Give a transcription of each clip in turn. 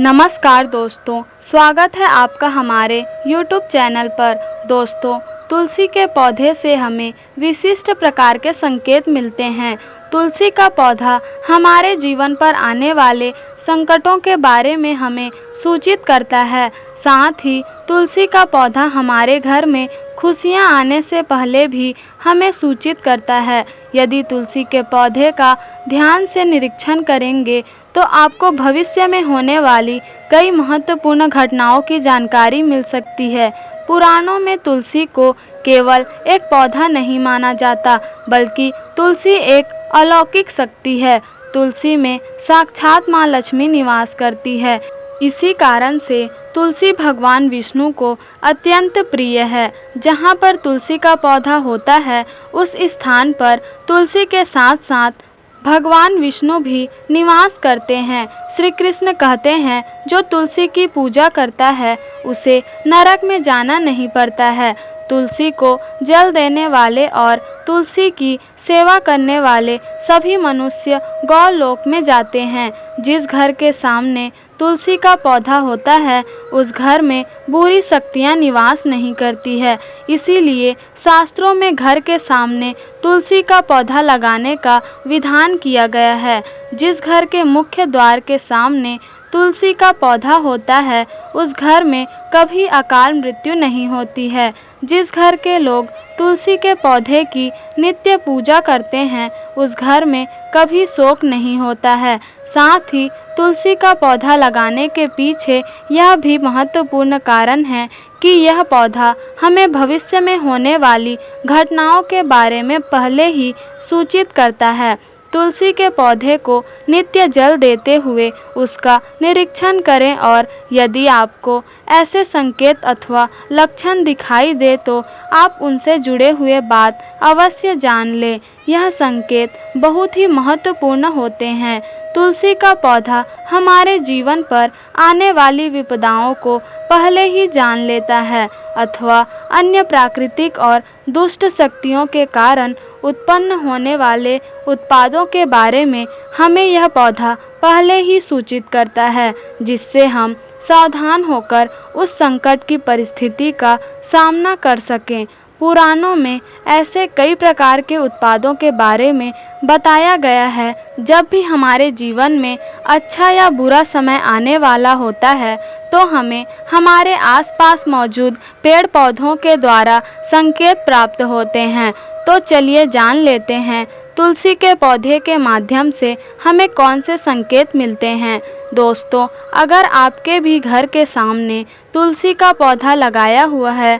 नमस्कार दोस्तों, स्वागत है आपका हमारे YouTube चैनल पर। दोस्तों, तुलसी के पौधे से हमें विशिष्ट प्रकार के संकेत मिलते हैं। तुलसी का पौधा हमारे जीवन पर आने वाले संकटों के बारे में हमें सूचित करता है। साथ ही तुलसी का पौधा हमारे घर में खुशियां आने से पहले भी हमें सूचित करता है। यदि तुलसी के पौधे का ध्यान से निरीक्षण करेंगे तो आपको भविष्य में होने वाली कई महत्वपूर्ण घटनाओं की जानकारी मिल सकती है। पुराणों में तुलसी को केवल एक पौधा नहीं माना जाता, बल्कि तुलसी एक अलौकिक शक्ति है। तुलसी में साक्षात माँ लक्ष्मी निवास करती है। इसी कारण से तुलसी भगवान विष्णु को अत्यंत प्रिय है। जहाँ पर तुलसी का पौधा होता है, उस स्थान पर तुलसी के साथ साथ भगवान विष्णु भी निवास करते हैं। श्री कृष्ण कहते हैं, जो तुलसी की पूजा करता है उसे नरक में जाना नहीं पड़ता है। तुलसी को जल देने वाले और तुलसी की सेवा करने वाले सभी मनुष्य गौलोक में जाते हैं। जिस घर के सामने तुलसी का पौधा होता है, उस घर में बुरी शक्तियाँ निवास नहीं करती है। इसीलिए शास्त्रों में घर के सामने तुलसी का पौधा लगाने का विधान किया गया है। जिस घर के मुख्य द्वार के सामने तुलसी का पौधा होता है, उस घर में कभी अकाल मृत्यु नहीं होती है। जिस घर के लोग तुलसी के पौधे की नित्य पूजा करते हैं, उस घर में कभी शोक नहीं होता है। साथ ही तुलसी का पौधा लगाने के पीछे यह भी महत्वपूर्ण कारण है कि यह पौधा हमें भविष्य में होने वाली घटनाओं के बारे में पहले ही सूचित करता है। तुलसी के पौधे को नित्य जल देते हुए उसका निरीक्षण करें और यदि आपको ऐसे संकेत अथवा लक्षण दिखाई दे तो आप उनसे जुड़े हुए बात अवश्य जान लें। यह संकेत बहुत ही महत्वपूर्ण होते हैं। तुलसी का पौधा हमारे जीवन पर आने वाली विपदाओं को पहले ही जान लेता है अथवा अन्य प्राकृतिक और दुष्ट शक्तियों के कारण उत्पन्न होने वाले उत्पादों के बारे में हमें यह पौधा पहले ही सूचित करता है, जिससे हम सावधान होकर उस संकट की परिस्थिति का सामना कर सकें। पुराणों में ऐसे कई प्रकार के उत्पादों के बारे में बताया गया है। जब भी हमारे जीवन में अच्छा या बुरा समय आने वाला होता है, तो हमें हमारे आसपास मौजूद पेड़ पौधों के द्वारा संकेत प्राप्त होते हैं। तो चलिए जान लेते हैं तुलसी के पौधे के माध्यम से हमें कौन से संकेत मिलते हैं। दोस्तों, अगर आपके भी घर के सामने तुलसी का पौधा लगाया हुआ है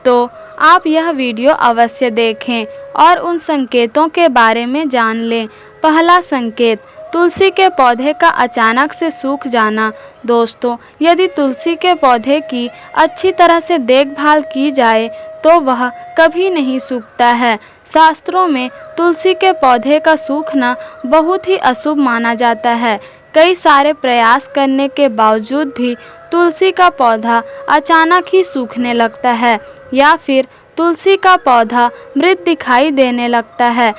तो आप यह वीडियो अवश्य देखें और उन संकेतों के बारे में जान लें। पहला संकेत, तुलसी के पौधे का अचानक से सूख जाना। दोस्तों, यदि तुलसी के पौधे की अच्छी तरह से देखभाल की जाए तो वह कभी नहीं सूखता है। शास्त्रों में तुलसी के पौधे का सूखना बहुत ही अशुभ माना जाता है। कई सारे प्रयास करने के बावजूद भी तुलसी का पौधा अचानक ही सूखने लगता है या फिर तुलसी का पौधा मृत दिखाई देने लगता है।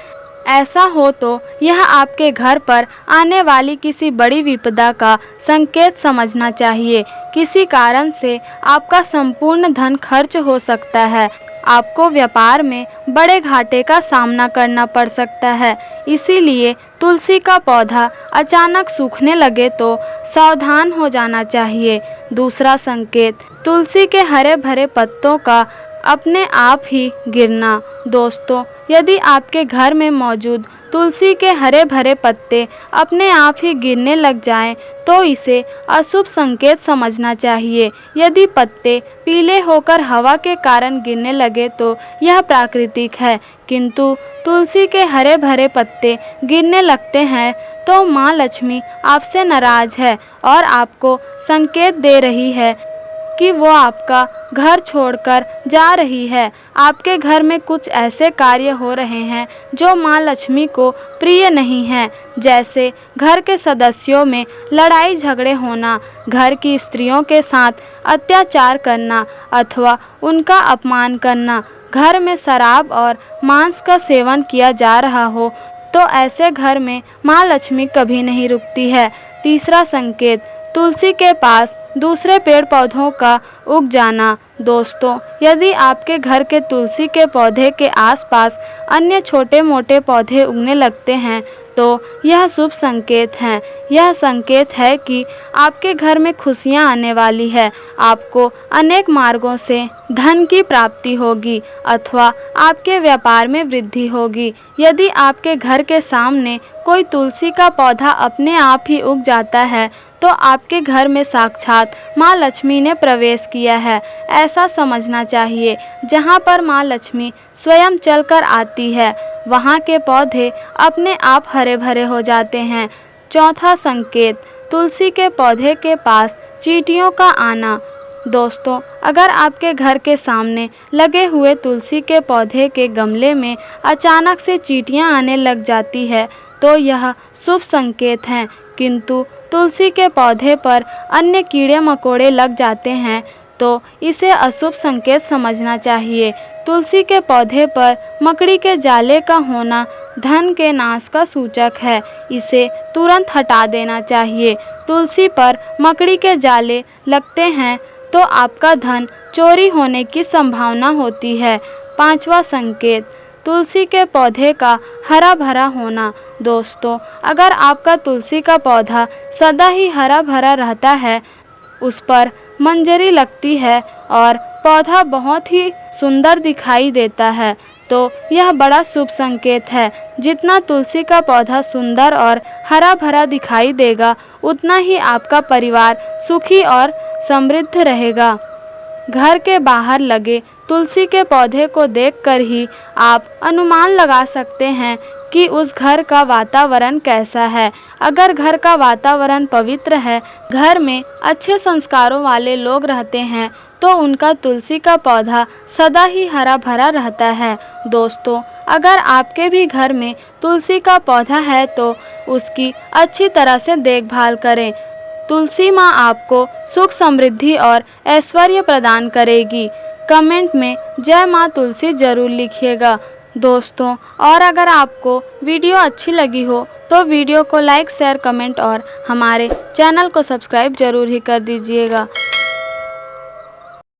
ऐसा हो तो यह आपके घर पर आने वाली किसी बड़ी विपदा का संकेत समझना चाहिए। किसी कारण से आपका संपूर्ण धन खर्च हो सकता है। आपको व्यापार में बड़े घाटे का सामना करना पड़ सकता है। इसीलिए तुलसी का पौधा अचानक सूखने लगे तो सावधान हो जाना चाहिए। दूसरा संकेत, तुलसी के हरे भरे पत्तों का अपने आप ही गिरना। दोस्तों, यदि आपके घर में मौजूद तुलसी के हरे भरे पत्ते अपने आप ही गिरने लग जाएं, तो इसे अशुभ संकेत समझना चाहिए। यदि पत्ते पीले होकर हवा के कारण गिरने लगे तो यह प्राकृतिक है, किंतु तुलसी के हरे भरे पत्ते गिरने लगते हैं तो माँ लक्ष्मी आपसे नाराज है और आपको संकेत दे रही है कि वो आपका घर छोड़कर जा रही है। आपके घर में कुछ ऐसे कार्य हो रहे हैं जो माँ लक्ष्मी को प्रिय नहीं हैं, जैसे घर के सदस्यों में लड़ाई झगड़े होना, घर की स्त्रियों के साथ अत्याचार करना अथवा उनका अपमान करना, घर में शराब और मांस का सेवन किया जा रहा हो, तो ऐसे घर में माँ लक्ष्मी कभी नहीं रुकती है। तीसरा संकेत, तुलसी के पास दूसरे पेड़ पौधों का उग जाना। दोस्तों, यदि आपके घर के तुलसी के पौधे के आसपास अन्य छोटे मोटे पौधे उगने लगते हैं तो यह शुभ संकेत है। यह संकेत है कि आपके घर में खुशियां आने वाली है। आपको अनेक मार्गों से धन की प्राप्ति होगी अथवा आपके व्यापार में वृद्धि होगी। यदि आपके घर के सामने कोई तुलसी का पौधा अपने आप ही उग जाता है तो आपके घर में साक्षात माँ लक्ष्मी ने प्रवेश किया है, ऐसा समझना चाहिए। जहाँ पर माँ लक्ष्मी स्वयं चलकर आती है वहाँ के पौधे अपने आप हरे भरे हो जाते हैं। चौथा संकेत, तुलसी के पौधे के पास चींटियों का आना। दोस्तों, अगर आपके घर के सामने लगे हुए तुलसी के पौधे के गमले में अचानक से चींटियां आने लग जाती है तो यह शुभ संकेत है। किंतु तुलसी के पौधे पर अन्य कीड़े मकोड़े लग जाते हैं तो इसे अशुभ संकेत समझना चाहिए। तुलसी के पौधे पर मकड़ी के जाले का होना धन के नाश का सूचक है, इसे तुरंत हटा देना चाहिए। तुलसी पर मकड़ी के जाले लगते हैं तो आपका धन चोरी होने की संभावना होती है। पांचवा संकेत, तुलसी के पौधे का हरा भरा होना। दोस्तों, अगर आपका तुलसी का पौधा सदा ही हरा भरा रहता है, उस पर मंजरी लगती है और पौधा बहुत ही सुंदर दिखाई देता है तो यह बड़ा शुभ संकेत है। जितना तुलसी का पौधा सुंदर और हरा भरा दिखाई देगा उतना ही आपका परिवार सुखी और समृद्ध रहेगा। घर के बाहर लगे तुलसी के पौधे को देखकर ही आप अनुमान लगा सकते हैं कि उस घर का वातावरण कैसा है। अगर घर का वातावरण पवित्र है, घर में अच्छे संस्कारों वाले लोग रहते हैं तो उनका तुलसी का पौधा सदा ही हरा भरा रहता है। दोस्तों, अगर आपके भी घर में तुलसी का पौधा है तो उसकी अच्छी तरह से देखभाल करें। तुलसी माँ आपको सुख समृद्धि और ऐश्वर्य प्रदान करेगी। कमेंट में जय माँ तुलसी जरूर लिखिएगा। दोस्तों, और अगर आपको वीडियो अच्छी लगी हो तो वीडियो को लाइक शेयर कमेंट और हमारे चैनल को सब्सक्राइब जरूर ही कर दीजिएगा।